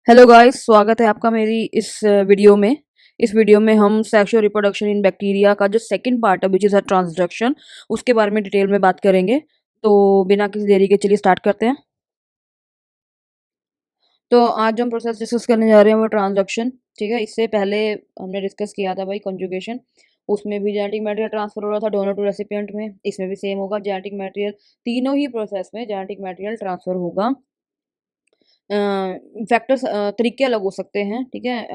Hello guys, स्वागत है आपका मेरी इस वीडियो में। इस वीडियो में हम सेक्सुअल रिप्रोडक्शन इन बैक्टीरिया का जो सेकंड पार्ट है विच इज़ अ ट्रांसडक्शन, उसके बारे में डिटेल में बात करेंगे। तो बिना किसी देरी के चलिए स्टार्ट करते हैं। तो आज जो हम प्रोसेस डिस्कस करने जा रहे हैं वो ट्रांसडक्शन, ठीक है। इससे पहले हमने डिस्कस किया था भाई कॉन्जुगेशन। उसमें भी जेनेटिक मटेरियल ट्रांसफर हो रहा था डोनर टू रेसिपिएंट में। इसमें भी सेम होगा, जेनेटिक मटेरियल, तीनों ही प्रोसेस में जेनेटिक मटेरियल ट्रांसफर होगा। फैक्टर्स तरीके अलग हो सकते हैं, ठीक है।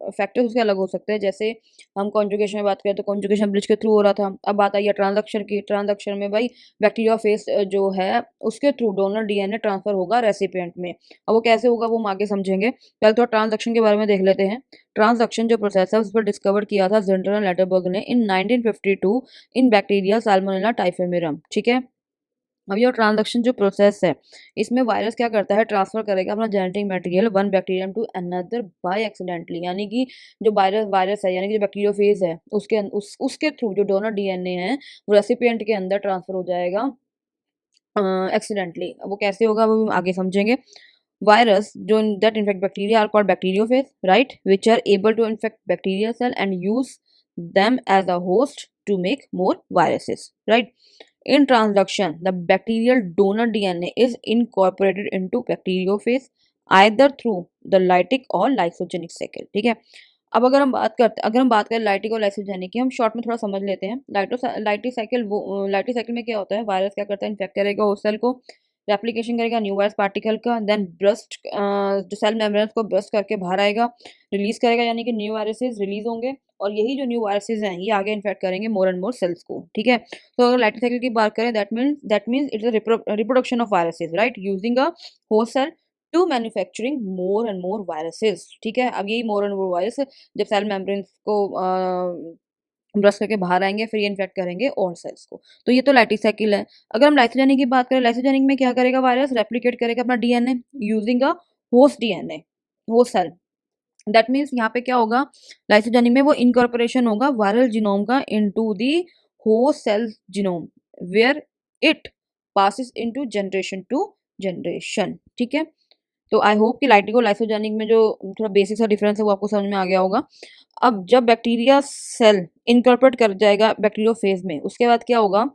फैक्टर्स उसके अलग हो सकते हैं। जैसे हम कॉन्जुगेशन में बात करें तो कॉन्जुगेशन ब्रिज के थ्रू हो रहा था। अब बात आई है ट्रांजैक्शन की। ट्रांजैक्शन में भाई बैक्टीरिया फेस जो है उसके थ्रू डोनर डीएनए ट्रांसफर होगा रेसिपिएंट में। अब वो कैसे होगा वो हम आगे समझेंगे। पहले तो ट्रांजैक्शन के बारे में देख लेते हैं। ट्रांजैक्शन जो प्रोसेस है उस पर डिस्कवर किया था जेंटरन लेटरबर्ग ने इन 1952 इन बैक्टीरिया साल्मोनेला टाइफेमेरम, ठीक है। अब ये ट्रांजैक्शन जो प्रोसेस है इसमें वायरस क्या करता है, ट्रांसफर करेगा अपना genetic material one bacterium to another by accidentally. यानी कि जो वायरस वायरस है, यानी कि जो बैक्टीरियोफेज है उसके थ्रू जो डोनर डीएनए है वो रेसिपिएंट के अंदर ट्रांसफर हो जाएगा एक्सीडेंटली। वो कैसे होगा वो हम आगे समझेंगे। वायरस जो that infect bacteria are called bacteriophage, right, which are able to infect bacteria cell and use them as a host to make more viruses, right? In transduction, the bacterial donor DNA is incorporated into bacteriophage either through the lytic or lysogenic cycle, ठीक है। अब अगर हम बात करें lytic और lysogenic की, हम शॉर्ट में थोड़ा समझ लेते हैं। लाइटिक साइकिल में क्या होता है, वायरस क्या करता है, इन्फेक्ट करेगा उस सेल को, रेप्लिकेशन करेगा न्यू वायरस पार्टिकल का, देन ब्रस्ट जो सेल मेम्ब्रेन को ब्रस्ट करके बाहर आएगा, रिलीज करेगा, यानी कि न्यू वायरसेस रिलीज होंगे। और यही जो न्यू वायरसेस हैं ये आगे इन्फेक्ट करेंगे मोर एंड मोर सेल्स को, ठीक है। तो अगर लाइटिक साइकिल की बात करें that means it's a reproduction of viruses, right, using a host cell to manufacturing more and more viruses, ठीक है। अब यही मोर एंड मोर वायरस जब सेल मेम्ब्रेन को ब्रश करके बाहर आएंगे फिर ये इन्फेक्ट करेंगे और सेल्स को। तो ये तो लाइटिक साइकिल है। अगर हम लाइसोजेनिक की बात करें, लाइसोजेनिक में क्या करेगा, वायरस रेप्लिकेट करेगा अपना DNA using a host DNA, host cell. That means यहाँ पे क्या होगा, लाइसोजेनिक में वो इनकॉर्पोरेशन होगा वायरल जीनोम का into the host cell genome, where it passes into generation to generation, ठीक है। तो आई होप कि लाइटिक और लाइसोजेनिक में जो थोड़ा बेसिक सा डिफरेंस है वो आपको समझ में आ गया होगा। अब जब बैक्टीरिया सेल इनकॉर्पोरेट कर जाएगा बैक्टीरियो फेज में, उसके बाद क्या होगा,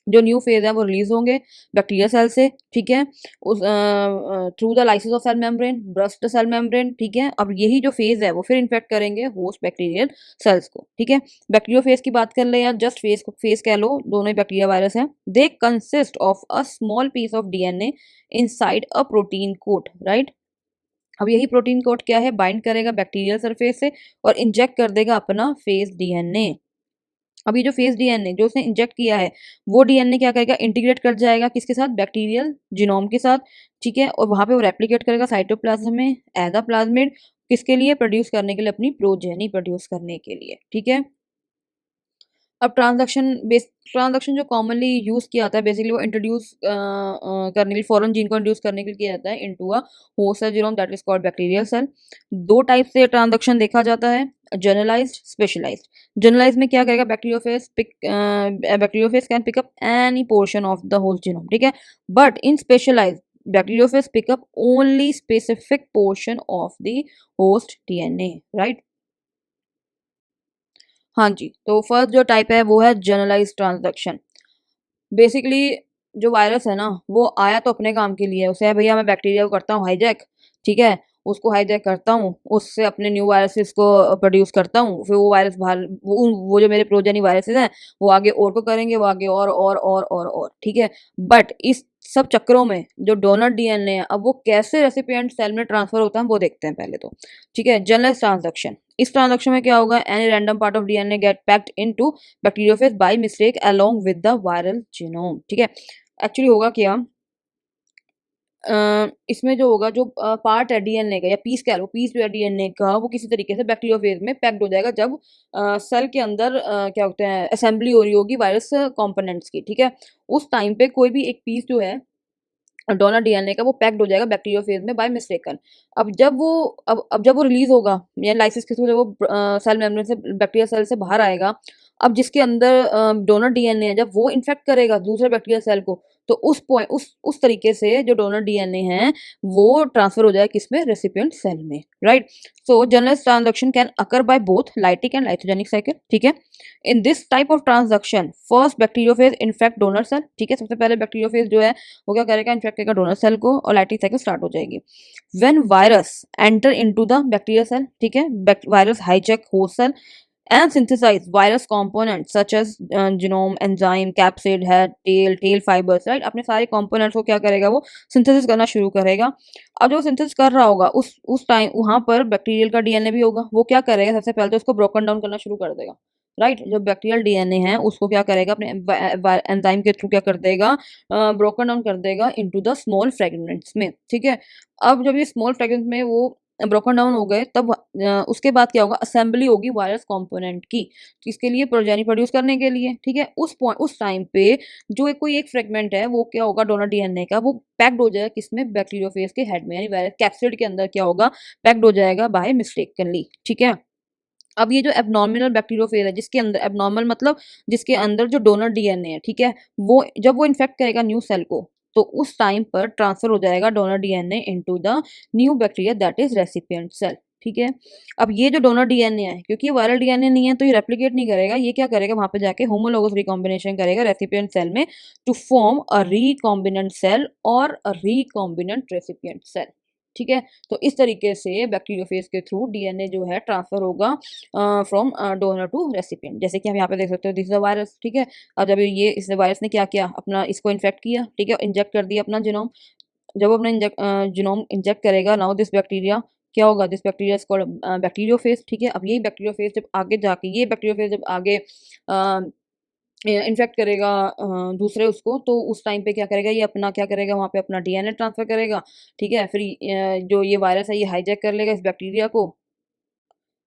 जो न्यू फेज है वो रिलीज होंगे बैक्टीरिया सेल से, ठीक है, उस through the lysis of cell membrane, burst cell membrane, ठीक है। अब यही जो फेज है वो फिर इन्फेक्ट करेंगे होस्ट बैक्टीरियल सेल्स को, ठीक है। बैक्टीरियो फेज की बात कर ले या जस्ट फेज कह लो, दोनों ही बैक्टीरिया वायरस हैं। They consist of a small piece of DNA inside a protein coat, right. अब यही प्रोटीन कोट क्या है, बाइंड करेगा बैक्टीरियल सरफेस से और इंजेक्ट कर देगा अपना फेज डीएनए। अब ये जो फेस डीएनए जो उसने इंजेक्ट किया है वो डीएनए क्या करेगा, इंटीग्रेट कर जाएगा किसके साथ, बैक्टीरियल जीनोम के साथ, ठीक है। और वहां पे वो रेप्लिकेट करेगा साइटोप्लाज्म में एज अ प्लाज्मिड, किसके लिए, प्रोड्यूस करने के लिए, अपनी प्रोजेनी प्रोड्यूस करने के लिए, ठीक है। अब ट्रांजैक्शन जो कॉमनली यूज किया जाता है बेसिकली वो इंट्रोड्यूस करने के लिए, फॉरेन जीन को इंट्रोड्यूस करने के लिए किया जाता है into a host cell genome that is called bacterial cell. दो टाइप से ट्रांजैक्शन देखा जाता है, जनरलाइज्ड, स्पेशलाइज्ड। जनरलाइज में क्या करेगा, bacteriophage can pick up any portion of the host genome, ठीक है। But in specialized bacteriophage pick up only specific portion of the host DNA, right. हाँ जी, तो फर्स्ट जो टाइप है वो है जनरलाइज्ड ट्रांजैक्शन। बेसिकली जो वायरस है ना वो आया तो अपने काम के लिए है, उसे है भैया मैं बैक्टीरिया को करता हूँ हाईजैक, ठीक है, उसको हाईजैक करता हूँ, उससे अपने न्यू वायरसेस को प्रोड्यूस करता हूँ, फिर वो वायरस बाहर वो जो मेरे प्रोजेनी वायरसेस हैं वो आगे और को करेंगे, वो आगे और, ठीक है। बट इस सब चक्रों में जो डोनर डीएनए है अब वो कैसे रेसिपिएंट सेल में ट्रांसफर होता है वो देखते हैं पहले तो, ठीक है। जनरलाइज ट्रांजैक्शन, इस ट्रांजैक्शन में क्या होगा, any random part of DNA get packed into bacteriophage by mistake along with the viral genome, ठीक है। एक्चुअली होगा क्या, इसमें जो होगा जो पार्ट है डीएनए का या पीस कह लो, पीस जो है डीएनए का वो किसी तरीके से बैक्टीरियोफेज में पैक्ड हो जाएगा जब सेल के अंदर क्या होते हैं असेंबली हो रही होगी वायरस कंपोनेंट्स की, ठीक है। उस टाइम पे कोई भी एक पीस जो है डोनर डीएनए का वो पैक्ड हो जाएगा बैक्टीरियोफेज में बाय मिस्टेकन। अब जब वो रिलीज होगा या लाइसिस के थ्रू जब वो सेल मेम्ब्रेन से बैक्टीरिया सेल से बाहर आएगा, अब जिसके अंदर डोनर डीएनए है जब वो इन्फेक्ट करेगा दूसरे बैक्टीरिया सेल को तो उस पॉइंट उस तरीके से जो डोनर डीएनए है वो ट्रांसफर हो जाए किसमें, रेसिपिएंट सेल में, right. So general transaction can occur by both lytic and lysogenic cycle, ठीक है। In this type of transaction first bacteriophage infect donor cell, ठीक है। सबसे पहले बैक्टीरियोफेज जो है वो क्या करेगा, इन्फेक्ट करेगा डोनर सेल को और लाइटिक साइकिल स्टार्ट हो जाएगी। When virus enter into the bacteria cell, ठीक है, virus hijack host cell and synthesize virus components such as genome, enzyme, capsid, head, tail fibers, right। अपने सारे components को क्या करेगा, वो synthesis करना शुरू करेगा। अब जो synthesis कर रहा होगा उस टाइम वहां पर बैक्टीरियल का डीएनए भी होगा, वो क्या करेगा, सबसे पहले तो उसको ब्रोकन डाउन करना शुरू कर देगा, राइट। जो बैक्टीरियल डीएनए है उसको क्या करेगा, अपने एंजाइम के थ्रू क्या कर देगा, ब्रोकन डाउन कर देगा इनटू द स्मॉल फ्रेगमेंट्स में, ठीक है। अब जब ये स्मॉल फ्रेगमेंट्स में वो ब्रोकन डाउन हो गए तब उसके बाद क्या होगा, असेंबली होगी वायरस कंपोनेंट की, किसके लिए, प्रोजेनी प्रोड्यूस करने के लिए, ठीक है। उस टाइम पे जो कोई एक फ्रेगमेंट है वो क्या होगा, डोनर डीएनए का, वो पैक्ड हो जाएगा किसमें, बैक्टीरियोफेज के हेड में, यानी वायरस कैप्सिड के अंदर क्या होगा, पैक्ड हो जाएगा बाय मिस्टेकनली, ठीक है। अब ये जो एबनॉर्मल बैक्टीरियोफेज है, जिसके अंदर एबनॉर्मल मतलब जिसके अंदर जो डोनर डीएनए है, ठीक है, वो जब वो इन्फेक्ट करेगा न्यू सेल को, तो उस टाइम पर ट्रांसफर हो जाएगा donor DNA into the new bacteria that is recipient cell, ठीक है। अब ये जो डोनर डीएनए है, क्योंकि ये वायरल डीएनए नहीं है तो ये रेप्लिकेट नहीं करेगा, ये क्या करेगा, वहां पे जाके होमोलोगस रिकॉम्बिनेशन करेगा रेसिपिएंट सेल में to form a recombinant cell और अ रिकॉम्बिनेंट रेसिपिएंट सेल, ठीक है। तो इस तरीके से बैक्टीरियोफेज के थ्रू डीएनए जो है ट्रांसफर होगा फ्रॉम डोनर टू रेसिपिएंट। जैसे कि हम यहाँ पे देख सकते हो, दिस इज अ वायरस, ठीक है। अब जब ये इस वायरस ने क्या किया, अपना इसको इन्फेक्ट किया, ठीक है, इंजेक्ट कर दिया अपना जिनोम। जब वो अपना जिनोम इंजेक्ट करेगा, नाउ दिस बैक्टीरिया क्या होगा, this bacteria is called bacteriophage, ठीक है। अब यही बैक्टीरियोफेज जब आगे जाके ये बैक्टीरियोफेज जब आगे इन्फेक्ट करेगा दूसरे उसको, तो उस टाइम पे क्या करेगा, ये अपना क्या करेगा, वहाँ पे अपना डीएनए ट्रांसफर करेगा, ठीक है। फिर जो ये वायरस है ये हाईजैक कर लेगा इस बैक्टीरिया को,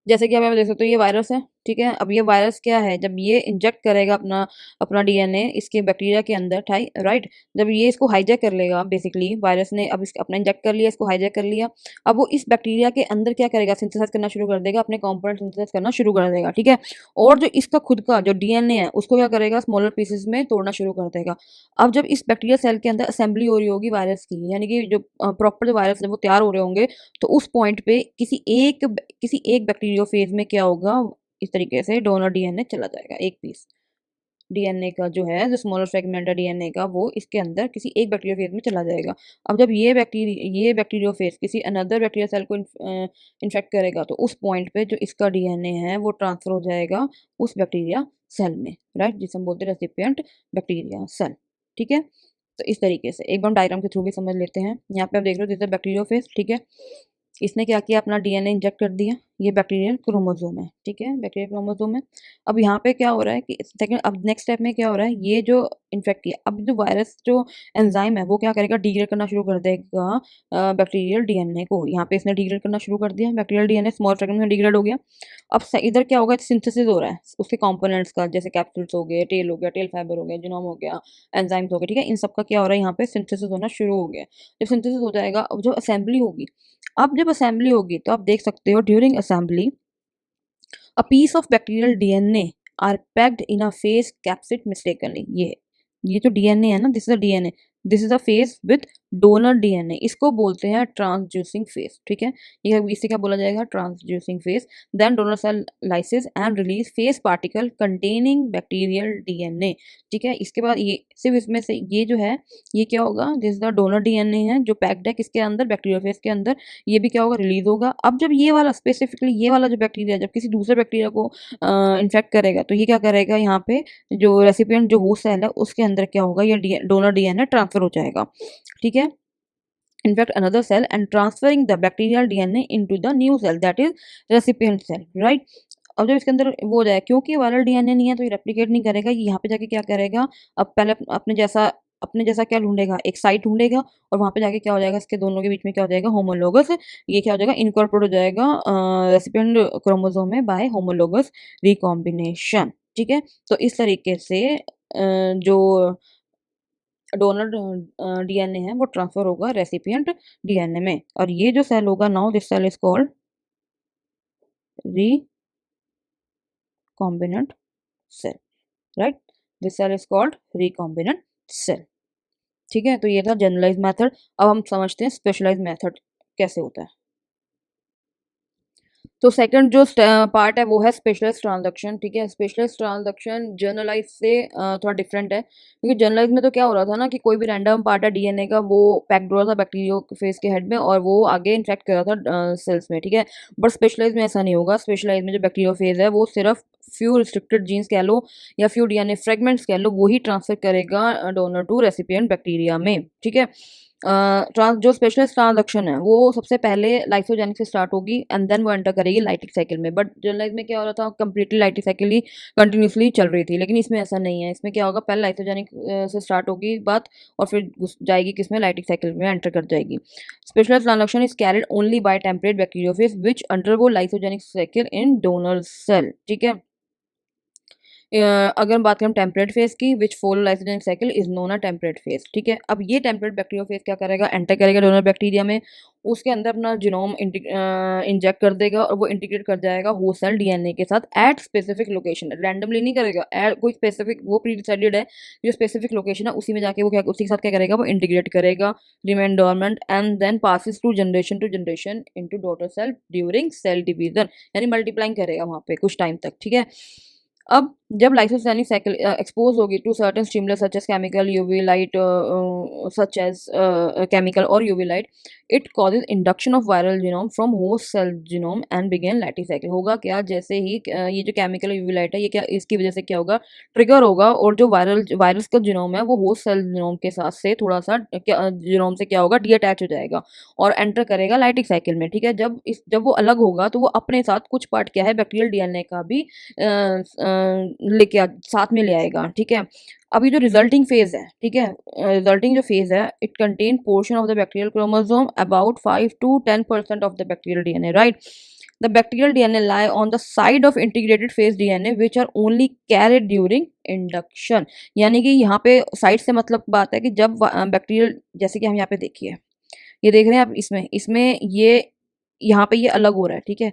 जैसे कि आप यहाँ पे देख सकते हो ये वायरस है, ठीक है। अब ये वायरस क्या है, जब ये इंजेक्ट करेगा अपना अपना डीएनए इसके बैक्टीरिया के अंदर, राइट, जब ये इसको हाईजैक कर लेगा, बेसिकली वायरस ने अब अपना इंजेक्ट कर लिया, इसको हाईजैक कर लिया, अब वो इस बैक्टीरिया के अंदर क्या करेगा, सिंथेसाइज करना शुरू कर देगा, अपने कंपोनेंट सिंथेसाइज करना शुरू कर देगा, ठीक है। और जो इसका खुद का जो डीएनए है उसको क्या करेगा, स्मॉलर पीसेस में तोड़ना शुरू कर देगा। अब जब इस बैक्टीरिया सेल के अंदर असेंबली हो रही होगी वायरस की, यानी कि जो प्रॉपर जो वायरस है वो तैयार हो रहे होंगे, तो उस पॉइंट पे किसी एक बैक्टीरियोफेज में क्या होगा, इस तरीके से डोनर डीएनए चला जाएगा, एक पीस डीएनए का जो है, जो स्मॉलर फ्रेगमेंट है डीएनए का, वो इसके अंदर किसी एक बैक्टीरियोफेज में चला जाएगा। अब जब ये बैक्टीरियोफेज किसी अनदर बैक्टीरिया सेल को इन्फेक्ट करेगा, तो उस पॉइंट पे जो इसका डीएनए है वो ट्रांसफर हो जाएगा उस बैक्टीरिया सेल में, राइट, जिसे हम बोलते हैं रेसिपिएंट बैक्टीरिया सेल, ठीक है। तो इस तरीके से एक बार डायग्राम के थ्रू भी समझ लेते हैं। यहाँ पे आप देख रहे हो दिस इज बैक्टीरियोफेज, ठीक है। इसने क्या किया, अपना डीएनए इंजेक्ट कर दिया, ये बैक्टीरियल क्रोमोसोम है, ठीक है, बैक्टीरियल क्रोमोसोम है। अब यहाँ पे क्या हो रहा है कि सेकंड, अब नेक्स्ट स्टेप में क्या हो रहा है, ये जो इन्फेक्ट किया, अब जो वायरस जो एंजाइम है वो क्या करेगा, डिग्रेड करना शुरू कर देगा बैक्टीरियल डीएनए को। यहाँ पे इसने डिग्रेड करना शुरू कर दिया, बैक्टीरियल डीएनए स्मॉल फ्रेगमेंट में डिग्रेड हो गया। अब इधर क्या होगा, सिंथेसिस हो रहा है उसके कंपोनेंट्स का, जैसे कैप्सूल्स हो गए, टेल हो गया, टेल फाइबर हो गया, जीनोम हो गया, एंजाइम्स हो गए, ठीक है। इन सब का क्या हो रहा है, यहाँ पे सिंथेसिस होना शुरू हो गया। जब सिंथेसिस हो जाएगा, अब जो असेंबली होगी, अब जब असेंबली होगी तो आप देख सकते हो during assembly a piece of bacterial DNA are packed in a phage capsid mistakenly. ये जो डीएनए है ना, this is a phage with donor DNA, इसको बोलते हैं ट्रांसड्यूसिंग फेस, ठीक है। ये इसे क्या बोला जाएगा, transducing phage. Then donor cell lysis and release phage particle containing bacterial DNA, ठीक है। इसके बाद ये सिर्फ इसमें से ये जो है ये क्या होगा, दिस द डोनर डीएनए है जो पैक्ड है किसके अंदर, बैक्टीरियोफेज के अंदर, ये भी क्या होगा, रिलीज होगा। अब जब ये वाला स्पेसिफिकली ये वाला जो बैक्टीरिया जब किसी दूसरे बैक्टीरिया को इन्फेक्ट करेगा, तो ये क्या करेगा, यहाँ पे जो रेसिपिएंट जो होस्ट सेल है उसके अंदर क्या होगा, ये डोनर डीएनए ट्रांसफर हो जाएगा, ठीक है, infect another cell and transferring the bacterial DNA into the new cell that is recipient cell, right। अब जब इसके अंदर वो हो जाए, क्योंकि वायरल डीएनए नहीं है तो ये रेप्लिकेट नहीं करेगा, ये यहाँ पे जाके क्या करेगा, अब पहले अपने जैसा क्या ढूंढेगा, एक साइट ढूंढेगा, और वहां पे जाके क्या हो जाएगा, इसके दोनों के बीच में क्या हो जाएगा, होमोलोगस, ये क्या हो जाएगा, इनकॉर्पोरेट हो जाएगा रेसिपिएंट क्रोमोसोम में बाय होमोलोगस रिकॉम्बिनेशन, ठीक है। तो इस तरीके से जो डोनर डीएनए है वो ट्रांसफर होगा रेसिपिएंट डीएनए में, और ये जो सेल होगा, now this cell is called recombinant cell, right, this cell is called recombinant cell। ठीक है, तो ये था जनरलाइज मेथड। अब हम समझते हैं स्पेशलाइज मेथड कैसे होता है। तो सेकंड जो पार्ट है वो है स्पेशलाइज्ड ट्रांजैक्शन। ठीक है, स्पेशलाइज्ड ट्रांजैक्शन जर्नलाइज से थोड़ा डिफरेंट है, क्योंकि जर्नलाइज में तो क्या हो रहा था ना कि कोई भी रैंडम पार्ट है डीएनए का वो पैक्ड हो रहा था बैक्टीरियोफेज के हेड में और वो आगे इन्फेक्ट कर रहा था सेल्स में। ठीक है, बट स्पेशलाइज में ऐसा नहीं होगा। स्पेशलाइज में जो बैक्टीरियोफेज है वो सिर्फ फ्यू रिस्ट्रिक्टेड जीन्स कह लो या फ्यू डीएनए फ्रेगमेंट्स कह लो, वो ही ट्रांसफर करेगा डोनर टू रेसिपिएंट बैक्टीरिया में। ठीक है, जो स्पेशलिस्ट ट्रांजैक्शन है वो सबसे पहले लाइसोजेनिक से स्टार्ट होगी एंड देन वो एंटर करेगी लाइटिक साइकिल में। बट जनरलाइज में क्या हो रहा था, कंप्लीटली लाइटिक साइकिल ही कंटिन्यूसली चल रही थी, लेकिन इसमें ऐसा नहीं है। इसमें क्या होगा, पहले लाइसोजेनिक से स्टार्ट होगी बात और फिर घुस जाएगी किसमें, लाइटिक साइकिल में एंटर कर जाएगी। Specialist transaction is carried only by temperate bacteriophage which undergo lysogenic cycle in donor cell. ठीक है, अगर हम बात करें टेम्परेट फेज की, which follow lysogenic cycle is known a temperate phage. ठीक है, अब ये टेम्परेट बैक्टीरियोफेज क्या करेगा, एंटर करेगा डोनर बैक्टीरिया में, उसके अंदर अपना जीनोम इंजेक्ट कर देगा और वो इंटीग्रेट कर जाएगा होस्ट सेल डीएनए के साथ एट स्पेसिफिक लोकेशन। रैंडमली नहीं करेगा, एट कोई स्पेसिफिक वो प्री डिसाइडेड है जो स्पेसिफिक लोकेशन है उसी में जाके वो क्या उसी के साथ क्या करेगा, वो इंटीग्रेट करेगा, remain dormant and then passes to generation into daughter cell during cell division, यानी मल्टीप्लाइंग करेगा वहाँ पे कुछ टाइम तक। ठीक है, अब जब लाइसोजेनिक साइकिल एक्सपोज होगी to certain stimulus such as chemical UV light, such as chemical और UV light, it causes induction of viral genome from host cell genome and begin lytic cycle. होगा क्या, जैसे ही ये जो केमिकल यूवी लाइट है ये क्या, इसकी वजह से क्या होगा, ट्रिगर होगा और जो वायरस का जीनोम है वो होस्ट सेल जीनोम के साथ से थोड़ा सा जीनोम से क्या होगा, डीअटैच हो जाएगा और एंटर करेगा लाइटिक साइकिल में। ठीक है, जब वो अलग होगा तो वो अपने साथ कुछ पार्ट क्या है, बैक्टीरियल डीएनए का भी साथ में ले आएगा। ठीक है, अभी जो रिजल्टिंग फेज है, ठीक है, रिजल्टिंग जो फेज है, it contain portion of the bacterial chromosome about 5 to 10% of the bacterial DNA, right. The bacterial DNA lie on the side of integrated phase DNA which are only carried during induction। यानी कि यहाँ पे side से मतलब बात है कि जब बैक्टीरियल, जैसे कि हम यहाँ पे देखिए, ये देख रहे हैं आप, इसमें ये यहाँ पे ये अलग हो रहा है। ठीक है,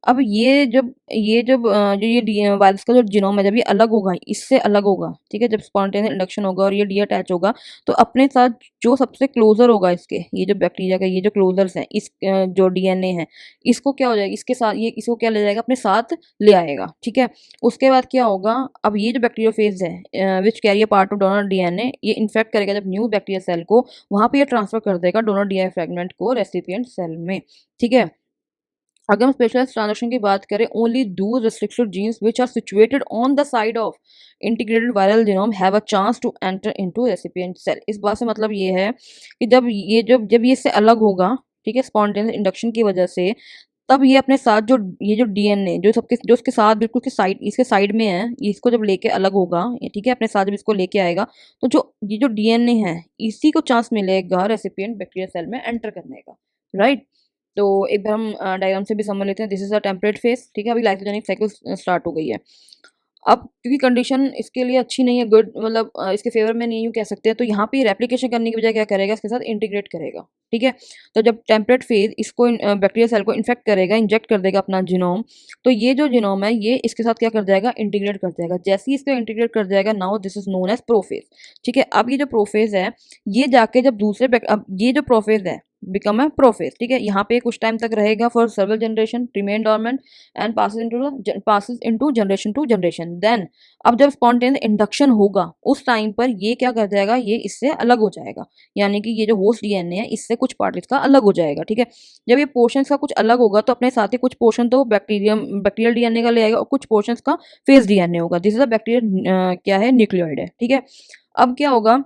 अब जो ये वायरस का जो जीनोम है जब ये अलग होगा, इससे अलग होगा, ठीक है, जब स्पॉन्टेनियस इंडक्शन होगा और ये डीअटैच होगा तो अपने साथ जो सबसे क्लोजर होगा इसके, ये जो बैक्टीरिया का ये जो क्लोजर्स हैं, जो डीएनए है, इसको क्या हो जाएगा, इसके साथ ये इसको क्या ले जाएगा, अपने साथ ले आएगा। ठीक है, उसके बाद क्या होगा, अब ये जो बैक्टीरियोफेज है which carry a part of donor DNA, ये इन्फेक्ट करेगा जब न्यू बैक्टीरिया सेल को, वहां पे ये ट्रांसफर कर देगा डोनर डीएनए फ्रेगमेंट को रेसिपिएंट सेल में। ठीक है, अगर हम स्पेशलाइज्ड ट्रांजैक्शन की बात करें, ओनली दो restricted genes which are situated on the side of integrated viral genome have a chance to enter into recipient cell. इस बात से मतलब ये है कि जब ये इससे अलग होगा, ठीक है, स्पॉन्टेनियस इंडक्शन की वजह से, तब ये अपने साथ जो डीएनए जो उसके साथ बिल्कुल के साइड, इसके साइड में है, इसको जब लेके अलग होगा, ठीक है, अपने साथ जब इसको लेके आएगा तो जो डीएनए है इसी को चांस मिलेगा रेसिपिएंट बैक्टीरिया सेल में एंटर करने का, राइट। तो एक बार हम डायग्राम से भी समझ लेते हैं। This is a temperate phage. ठीक है, अभी लाइसोजेनिक साइकिल स्टार्ट हो गई है। अब क्योंकि कंडीशन इसके लिए अच्छी नहीं है, गुड मतलब इसके फेवर में नहीं यूँ कह सकते हैं, तो यहाँ पे रेप्लिकेशन करने की बजाय क्या करेगा, इसके साथ इंटीग्रेट करेगा। ठीक है, तो जब टेम्परेट फेज इसको बैक्टीरिया सेल को इन्फेक्ट करेगा, इंजेक्ट कर देगा अपना जीनोम, तो ये जो जीनोम है ये इसके साथ क्या कर जाएगा, इंटीग्रेट कर जाएगा। जैसे ही इसको इंटीग्रेट कर जाएगा, now this is known as prophage. ठीक है, अब ये जो प्रोफेज है ये जाके जब अब ये जो प्रोफेज है बिकम है प्रोफेज। ठीक है, यहाँ पे कुछ टाइम तक रहेगा for several generation, remain dormant and passes into generation to generation. Then अब जब स्पॉन्टेनियस इंडक्शन होगा उस टाइम पर ये क्या कर जाएगा, ये इससे अलग हो जाएगा, यानी कि ये जो होस्ट डीएनए है इससे कुछ पार्ट इसका अलग हो जाएगा। ठीक है, जब ये पोर्शन का कुछ अलग होगा तो अपने साथ ही कुछ पोर्शन तो बैक्टीरियल डीएनए का ले आएगा और कुछ पोर्शन का फेस डीएनए होगा। दिस इज अ बैक्टीरियल क्या है, न्यूक्लियोइड है। ठीक है, अब क्या होगा,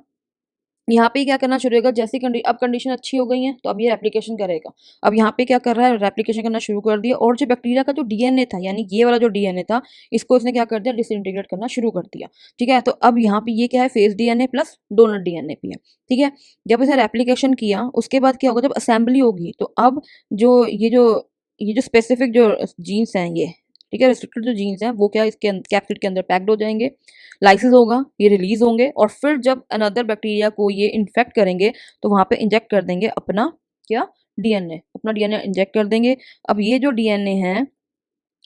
यहाँ पे क्या करना शुरू होगा, जैसी अब कंडीशन अच्छी हो गई है तो अब ये रेप्लिकेशन करेगा। अब यहाँ पे क्या कर रहा है, रेप्लिकेशन करना शुरू कर दिया और जो बैक्टीरिया का जो डीएनए था, यानी ये वाला जो डीएनए था, इसको इसने क्या कर दिया, डिसइंटीग्रेट करना शुरू कर दिया। ठीक है, तो अब यहाँ पे ये क्या है, face DNA plus donor DNA भी है। ठीक है, जब इसने रेप्लिकेशन किया उसके बाद क्या होगा, जब असेंबली होगी तो अब जो ये जो स्पेसिफिक जो जीन्स हैं ये, ठीक है, रिस्ट्रिक्टेड जो जीन्स हैं वो क्या इसके कैप्सिड के अंदर पैक्ड हो जाएंगे, लाइसिस होगा, ये रिलीज होंगे और फिर जब अनदर बैक्टीरिया को ये इन्फेक्ट करेंगे तो वहाँ पे इंजेक्ट कर देंगे अपना क्या, डीएनए, अपना डीएनए इंजेक्ट कर देंगे। अब ये जो डीएनए है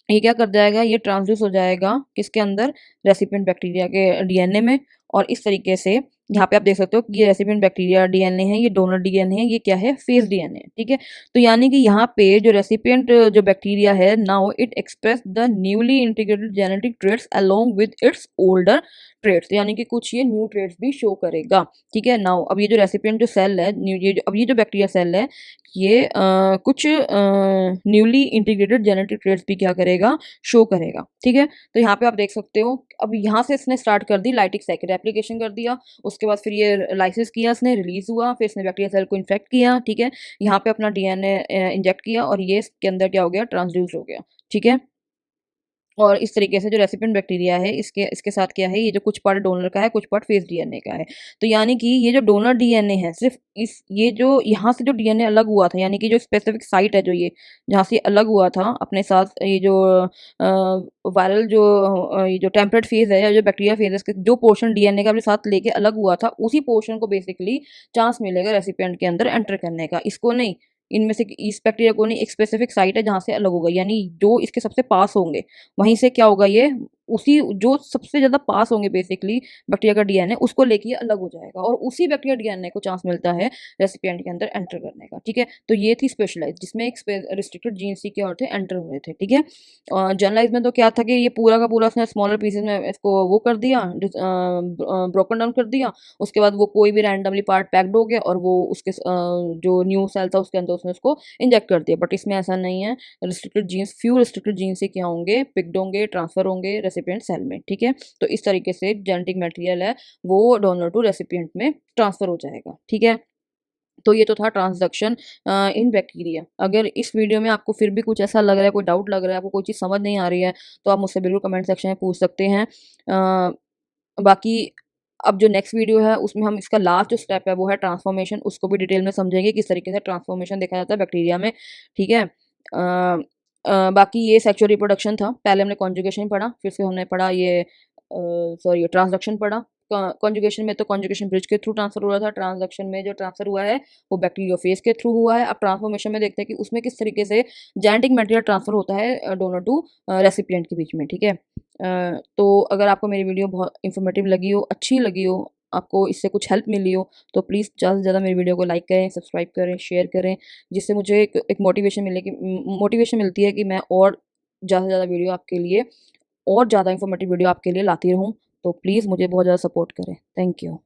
ये क्या कर जाएगा, ये ट्रांसड्यूस हो जाएगा किसके अंदर, रेसिपिएंट बैक्टीरिया के डीएनए में, और इस तरीके से यहाँ पे आप देख सकते हो कि ये रेसिपिएंट बैक्टीरिया डीएनए है, ये डोनर डीएनए है, ये क्या है फेस डीएनए, ठीक है। तो यानी कि यहाँ पे जो रेसिपिएंट जो बैक्टीरिया है, now it express the newly integrated genetic traits along with its older traits, यानी कि कुछ ये न्यू ट्रेट्स भी शो करेगा, ठीक है। नाउ अब ये जो रेसिपिएंट जो सेल है, अब ये जो बैक्टीरिया सेल है, ये कुछ न्यूली इंटीग्रेटेड जेनेटिक ट्रेट्स भी क्या करेगा, शो करेगा, ठीक है। तो यहाँ पे आप देख सकते हो, अब यहाँ से इसने स्टार्ट कर दी लाइटिक साइकिल एप्लीकेशन कर दिया, उसके बाद फिर ये लाइसिस किया इसने, रिलीज हुआ, फिर इसने बैक्टीरिया सेल को इन्फेक्ट किया, ठीक है। यहाँ पे अपना डीएनए इंजेक्ट किया और ये इसके अंदर क्या हो गया, ट्रांसड्यूस हो गया, ठीक है। और इस तरीके से जो रेसिपिएंट बैक्टीरिया है, इसके इसके साथ क्या है, ये जो कुछ पार्ट डोनर का है, कुछ पार्ट फेस डीएनए का है। तो यानी कि ये जो डोनर डीएनए है, सिर्फ इस ये जो यहाँ से जो डीएनए अलग हुआ था, यानी कि जो स्पेसिफिक साइट है जो ये जहाँ से अलग हुआ था अपने साथ, ये जो वायरल जो ये जो टेम्परेट फेज है या जो बैक्टीरिया फेज है, इसके जो पोर्शन डीएनए का अपने साथ लेके अलग हुआ था, उसी पोर्शन को बेसिकली चांस मिलेगा रेसिपिएंट के अंदर एंटर करने का, इसको नहीं। इनमें से इस बैक्टीरिया को नहीं, एक स्पेसिफिक साइट है जहाँ से अलग होगा, यानी जो इसके सबसे पास होंगे वहीं से क्या होगा, ये उसी जो सबसे ज़्यादा पास होंगे बेसिकली बैक्टीरिया का डीएनए, उसको लेके ये अलग हो जाएगा और उसी बैक्टीरिया डीएनए को चांस मिलता है रेसिपिएंट के अंदर एंटर करने का, ठीक है। तो ये थी स्पेशलाइज, जिसमें एक रिस्ट्रिक्टेड जीन सी के और थे एंटर हुए थे, ठीक है। और जनरलाइज में तो क्या था कि ये पूरा का पूरा उसने स्मॉलर पीसेज में इसको वो कर दिया, ब्रोकन डाउन कर दिया, उसके बाद वो कोई भी रैंडमली पार्ट पैक्ड हो गया और वो उसके जो न्यू सेल था उसके अंदर उसने उसको इंजेक्ट कर दिया, बट इसमें ऐसा नहीं है। Restricted genes, few restricted genes से क्या होंगे, पिक्ड होंगे, ट्रांसफर होंगे रेसिपिएंट सेल में, ठीक है। तो इस तरीके से जेनेटिक मटेरियल है वो डोनर टू रेसिपिएंट में ट्रांसफर हो जाएगा, ठीक है। तो ये तो था ट्रांसडक्शन इन बैक्टीरिया। अगर इस वीडियो में आपको फिर भी कुछ ऐसा लग रहा है, कोई डाउट लग रहा है, आपको कोई चीज़ समझ नहीं आ रही है, तो आप मुझसे बिल्कुल कमेंट सेक्शन में पूछ सकते हैं। बाकी अब जो नेक्स्ट वीडियो है उसमें हम इसका लास्ट जो स्टेप है वो है ट्रांसफॉर्मेशन, उसको भी डिटेल में समझेंगे किस तरीके से ट्रांसफॉर्मेशन देखा जाता है बैक्टीरिया में, ठीक है। बाकी ये सेक्सुअल रिप्रोडक्शन था, पहले हमने कॉन्जुगेशन पढ़ा, फिर से हमने पढ़ा ये सॉरी ट्रांसडक्शन पढ़ा। कॉन्जुगेशन में तो कॉन्जुगेशन ब्रिज के थ्रू ट्रांसफर हुआ था, ट्रांसडक्शन में जो ट्रांसफर हुआ है वो बैक्टीरियोफेज के थ्रू हुआ है। अब ट्रांसफॉर्मेशन में देखते हैं कि उसमें किस तरीके से जेनेटिक मटेरियल ट्रांसफर होता है डोनर टू रेसिपिएंट के बीच में, ठीक है। तो अगर आपको मेरी वीडियो बहुत इन्फॉर्मेटिव लगी हो, अच्छी लगी हो, आपको इससे कुछ हेल्प मिली हो, तो प्लीज़ ज़्यादा से ज़्यादा मेरी वीडियो को लाइक करें, सब्सक्राइब करें, शेयर करें, जिससे मुझे एक मोटिवेशन मिलती है कि मैं और ज़्यादा से ज़्यादा वीडियो आपके लिए और ज़्यादा इन्फॉर्मेटिव वीडियो आपके लिए लाती रहूँ। तो प्लीज़ मुझे बहुत ज़्यादा सपोर्ट करें। Thank you.